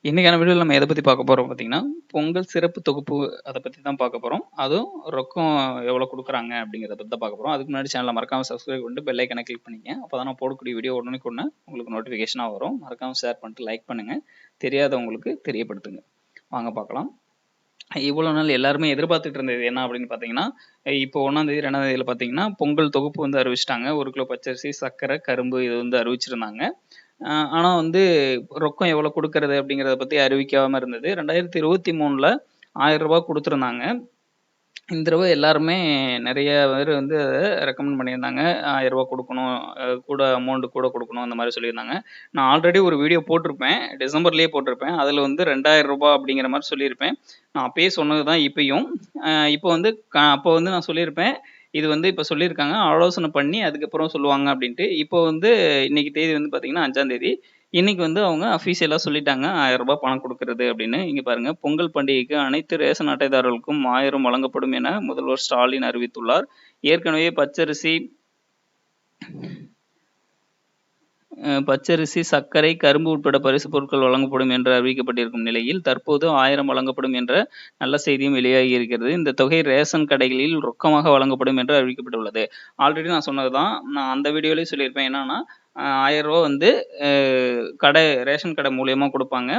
இன்னைக்கான வீடியோல நம்ம எத பத்தி பார்க்க போறோம் பார்த்தீங்கன்னா, பொங்கல் சிறப்பு தொகுப்பு அத பத்தி தான் பார்க்க போறோம். அதுவும் ரொக்கம் எவ்வளோ குடுக்குறாங்க அப்படிங்கிறத பத்தி தான் பார்க்க போறோம். அதுக்கு முன்னாடி சேனல மறக்காம சப்ஸ்கிரைப் பண்ணிட்டு பெல் ஐகான கிளிக் பண்ணிக்கங்க. அப்பதான் நான் போடக்கூடிய வீடியோ உடனுக்குடனே உங்களுக்கு நோட்டிஃபிகேஷனா வரும். மறக்காம ஷேர் பண்ணிட்டு லைக் பண்ணுங்க. தெரியாதவங்களுக்கு தெரியப்படுத்துங்க. வாங்க பார்க்கலாம். இவ்வளோ நாள் எல்லாருமே எதிர்பார்த்துட்டு இருந்தது என்ன அப்படின்னு பார்த்தீங்கன்னா, இப்போ 1ஆம் தேதி, 2ஆம் தேதியில பார்த்தீங்கன்னா, பொங்கல் தொகுப்பு வந்து அறிவிச்சுட்டாங்க. 1 கிலோ பச்சரிசி, சர்க்கரை, கரும்பு இது வந்து அறிவிச்சிருந்தாங்க. ஆனா வந்து ரொக்கம் எவ்வளோ குடுக்கறது அப்படிங்கிறத பத்தி அறிவிக்காம இருந்தது. 2023ல ரூ. 1000 குடுத்துருந்தாங்க. இந்த தடவ எல்லாருமே நெறைய பேர் வந்து அத ரெக்கமெண்ட் பண்ணியிருந்தாங்க. ரூ. 1000 குடுக்கணும். கூட அமௌண்ட் கூட குடுக்கணும் அந்த மாரி சொல்லியிருந்தாங்க. நான் ஆல்ரெடி ஒரு வீடியோ போட்டிருப்பேன். டிசம்பர்லயே போட்டிருப்பேன். அதுல வந்து ரூ. 2000 அப்படிங்கிற மாரி சொல்லியிருப்பேன். நான் அப்பயே சொன்னது தான் இப்பயும். இப்போ வந்து அப்போ வந்து நான் சொல்லியிருப்பேன். இது வந்து இப்ப சொல்லியிருக்காங்க. ஆலோசனை பண்ணி அதுக்கப்புறம் சொல்லுவாங்க அப்டின்ட்டு. இப்போ வந்து இன்னைக்கு தேதி வந்து பார்த்தீங்கன்னா, 5ஆம் தேதி. இன்னைக்கு வந்து அவங்க அஃபிஷியலா சொல்லிட்டாங்க. ரூ. 1000 பணம் குடுக்குறது அப்டின்னு. இங்க பாருங்க, பொங்கல் பண்டிகைக்கு அனைத்து ரேஷன் அட்டைதாரர்களுக்கும் 1000 வழங்கப்படும் என முதல்வர் ஸ்டாலின் அறிவித்துள்ளார். ஏற்கனவே பச்சரிசி, சர்க்கரை, கரும்பு உட்பட பரிசுப் பொருட்கள் வழங்கப்படும் என்று அறிவிக்கப்பட்டிருக்கும் நிலையில், தற்போது 1000 வழங்கப்படும் என்ற நல்ல செய்தியும் வெளியாகி இருக்கிறது. இந்த தொகை ரேஷன் கடைகளில் ரொக்கமாக வழங்கப்படும் என்று அறிவிக்கப்பட்டுள்ளது. ஆல்ரெடி நான் சொன்னது தான். நான் அந்த வீடியோலயும் சொல்லியிருப்பேன். என்னன்னா, ரூ. 1000 வந்து அ ரேஷன் கடை மூலியமா குடுப்பாங்க.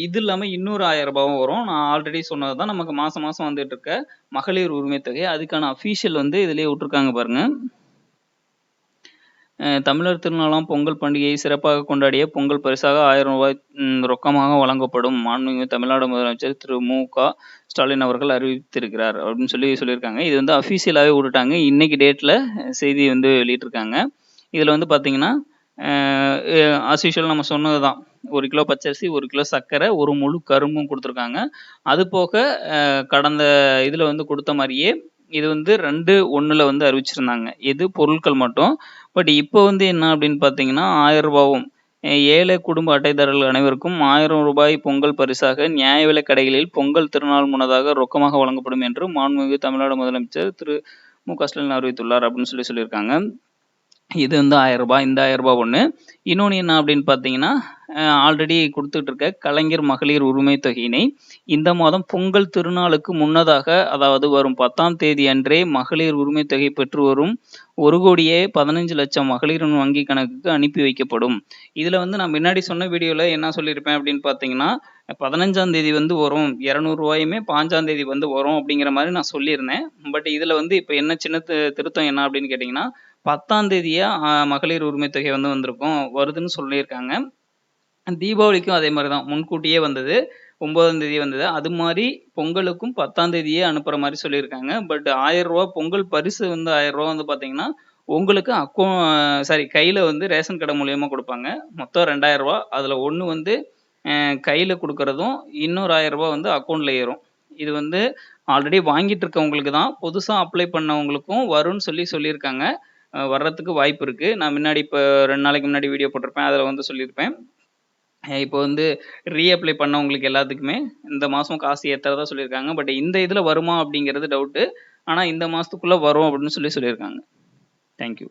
இது இல்லாம இன்னொரு ரூ. 1000 வரும். நான் ஆல்ரெடி சொன்னது தான். நமக்கு மாசம் மாசம் வந்துட்டு இருக்க மகளிர் உரிமை தொகை. அதுக்கான அஃபிஷியல் வந்து இதிலேயே விட்டுருக்காங்க பாருங்க. தமிழர் திருநாளாம் பொங்கல் பண்டிகையை சிறப்பாக கொண்டாடிய பொங்கல் பரிசாக ரூ. 1000 ரொக்கமாக வழங்கப்படும். மாண்புமிகு தமிழ்நாடு முதலமைச்சர் திரு மு.க. ஸ்டாலின் அவர்கள் அறிவித்திருக்கிறார். அப்படின்னு சொல்லியிருக்காங்க. இது வந்து அஃபிஷியலாவே விட்டுட்டாங்க. இன்னைக்கு டேட்ல செய்தி வந்து வெளியிட்டிருக்காங்க. இதுல வந்து பார்த்தீங்கன்னா, ஆஸ் யூசுவல் நம்ம சொன்னது தான். 1 கிலோ பச்சரிசி, 1 கிலோ சர்க்கரை, 1 முழு கரும்பும் குடுத்துருக்காங்க. அது போக கடந்த இதுல வந்து குடுத்த மாரியே இது வந்து 2/1ல வந்து அறிவிச்சிருந்தாங்க. எது பொருட்கள் மட்டும். பட் இப்போ வந்து என்ன அப்படின்னு பார்த்தீங்கன்னா, ரூ. 1000வும் ஏழை குடும்ப அட்டைதாரர்கள் அனைவருக்கும் ரூ. 1000 பொங்கல் பரிசாக நியாய விலைக் கடைகளில் பொங்கல் திருநாள் முன்னதாக ரொக்கமாக வழங்கப்படும் என்று மாண்புமிகு தமிழ்நாடு முதலமைச்சர் திரு மு.க. ஸ்டாலின் அறிவித்துள்ளார் அப்படின்னு சொல்லியிருக்காங்க. இது வந்து ரூ. 1000 இந்த ரூ. 1000 ஒண்ணு. இன்னொன்னு என்ன அப்படின்னு பார்த்தீங்கன்னா, ஆல்ரெடி குடுத்துட்டு இருக்க கலைஞர் மகளிர் உரிமை தொகையினை இந்த மாதம் பொங்கல் திருநாளுக்கு முன்னதாக, அதாவது வரும் 10ஆம் தேதி அன்றே மகளிர் உரிமை தொகை பெற்று வரும் 1,15,00,000 மகளிரின் வங்கி கணக்குக்கு அனுப்பி வைக்கப்படும். இதுல வந்து நான் முன்னாடி சொன்ன வீடியோல என்ன சொல்லியிருப்பேன் அப்படின்னு பார்த்தீங்கன்னா, 15ஆம் தேதி வந்து வரும். ரூ. 200யுமே 15ஆம் தேதி வந்து வரும் அப்படிங்கிற மாரி நான் சொல்லியிருந்தேன். பட் இதுல வந்து இப்ப என்ன சின்ன திருத்தம் என்ன அப்படின்னு கேட்டீங்கன்னா, 10ஆம் தேதியே மகளிர் உரிமை தொகை வந்து வந்திருக்கும். வருதுன்னு சொல்லியிருக்காங்க. தீபாவளிக்கும் அதே மாரி தான். முன்கூட்டியே வந்தது. 9ஆம் தேதி வந்தது. அது மாரி பொங்கலுக்கும் 10ஆம் தேதியே அனுப்புற மாரி சொல்லியிருக்காங்க. பட் ரூ. 1000 பொங்கல் பரிசு வந்து ரூ. 1000 வந்து பார்த்தீங்கன்னா, உங்களுக்கு கையில வந்து ரேஷன் கடை மூலியமா குடுப்பாங்க. மொத்தம் ரூ. 2000. அதுல 1 வந்து கையில குடுக்குறதும், இன்னும் ரூ. 1000 வந்து அக்கவுண்ட்ல ஏறும். இது வந்து ஆல்ரெடி வாங்கிட்டு இருக்கவங்களுக்கு தான். புதுசா அப்ளை பண்ணவங்களுக்கும் வரும்ன்னு சொல்லியிருக்காங்க. வர்றதுக்கு வாய்ப்பு இருக்கு. நான் முன்னாடி இப்ப 2 நாளைக்கு முன்னாடி வீடியோ போட்டிருப்பேன். அதுல வந்து சொல்லியிருப்பேன். இப்போ வந்து ரீஅப்ளை பண்ணவங்களுக்கு எல்லாத்துக்குமே இந்த மாசம் காசு ஏத்துறதா சொல்லியிருக்காங்க. பட் இந்த இதுல வருமா அப்படிங்கிறது டவுட்டு. ஆனா இந்த மாசத்துக்குள்ள வரும் அப்படின்னு சொல்லியிருக்காங்க. Thank you.